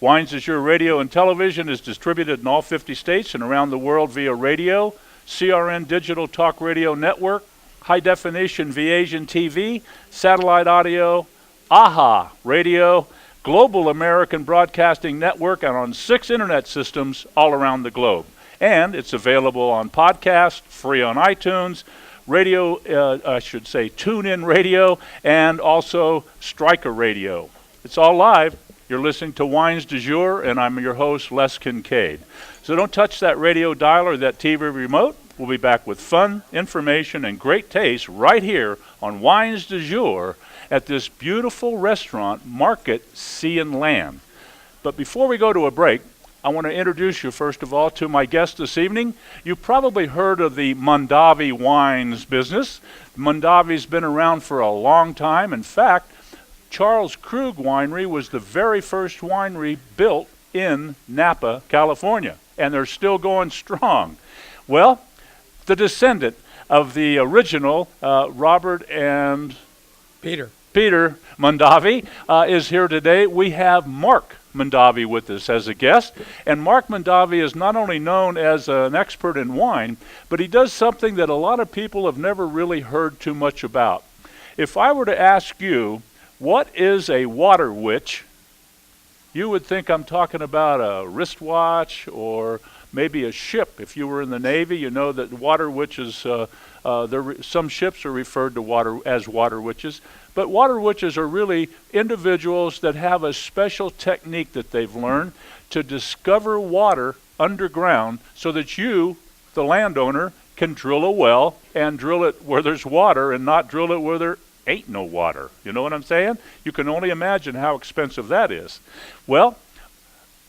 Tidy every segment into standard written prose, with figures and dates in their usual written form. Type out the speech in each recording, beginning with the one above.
Wines is Your Radio and Television is distributed in all 50 states and around the world via radio, CRN Digital Talk Radio Network, High Definition Asian TV, satellite audio, AHA Radio, Global American Broadcasting Network, and on 6 internet systems all around the globe. And it's available on podcast, free on iTunes, radio, TuneIn Radio, and also Stryker Radio. It's all live. You're listening to Wines du Jour, and I'm your host, Les Kincaid. So don't touch that radio dial or that TV remote. We'll be back with fun, information, and great taste right here on Wines du Jour at this beautiful restaurant, Market Sea and Land. But before we go to a break, I want to introduce you, first of all, to my guest this evening. You've probably heard of the Mondavi Wines business. Mondavi's been around for a long time. In fact, Charles Krug Winery was the very first winery built in Napa, California, and they're still going strong. Well, the descendant of the original, Robert and Peter Mondavi, is here today. We have Mark Mondavi with us as a guest, and Mark Mondavi is not only known as an expert in wine, but he does something that a lot of people have never really heard too much about. If I were to ask you, what is a water witch, you would think I'm talking about a wristwatch or maybe a ship. If you were in the Navy, you know that water witches, some ships are referred to as water witches. But water witches are really individuals that have a special technique that they've learned to discover water underground so that you, the landowner, can drill a well and drill it where there's water and not drill it where there ain't no water. You know what I'm saying? You can only imagine how expensive that is. Well,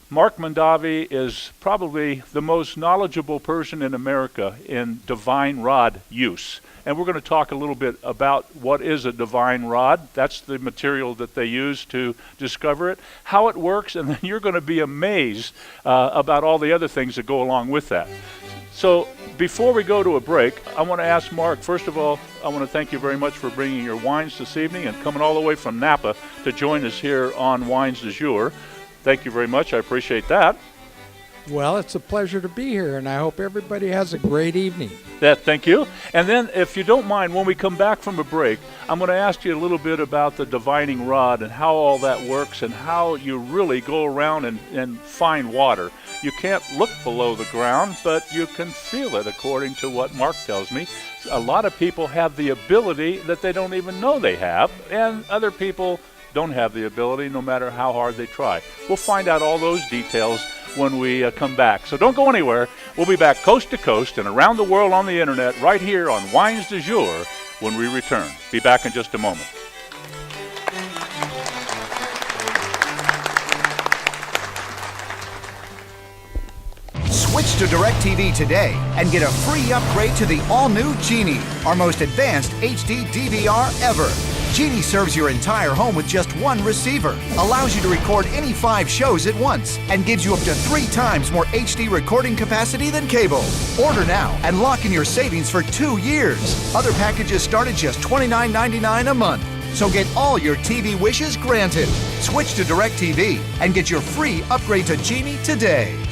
Mark Mondavi is probably the most knowledgeable person in America in divine rod use. And we're going to talk a little bit about what is a divine rod. That's the material that they use to discover it, how it works, and then you're going to be amazed about all the other things that go along with that. So before we go to a break, I want to ask Mark, first of all, I want to thank you very much for bringing your wines this evening and coming all the way from Napa to join us here on Wines du Jour. Thank you very much. I appreciate that. Well, it's a pleasure to be here, and I hope everybody has a great evening. Thank you. And then, if you don't mind, when we come back from a break, I'm going to ask you a little bit about the divining rod and how all that works and how you really go around and find water. You can't look below the ground, but you can feel it, according to what Mark tells me. A lot of people have the ability that they don't even know they have, and other people don't have the ability no matter how hard they try. We'll find out all those details when we come back. So don't go anywhere. We'll be back coast to coast and around the world on the internet right here on Wines du Jour when we return. Be back in just a moment. Switch to DirecTV today and get a free upgrade to the all-new Genie, our most advanced HD DVR ever. Genie serves your entire home with just one receiver, allows you to record any 5 shows at once, and gives you up to 3 times more HD recording capacity than cable. Order now and lock in your savings for 2 years. Other packages start at just $29.99 a month. So get all your TV wishes granted. Switch to DirecTV and get your free upgrade to Genie today.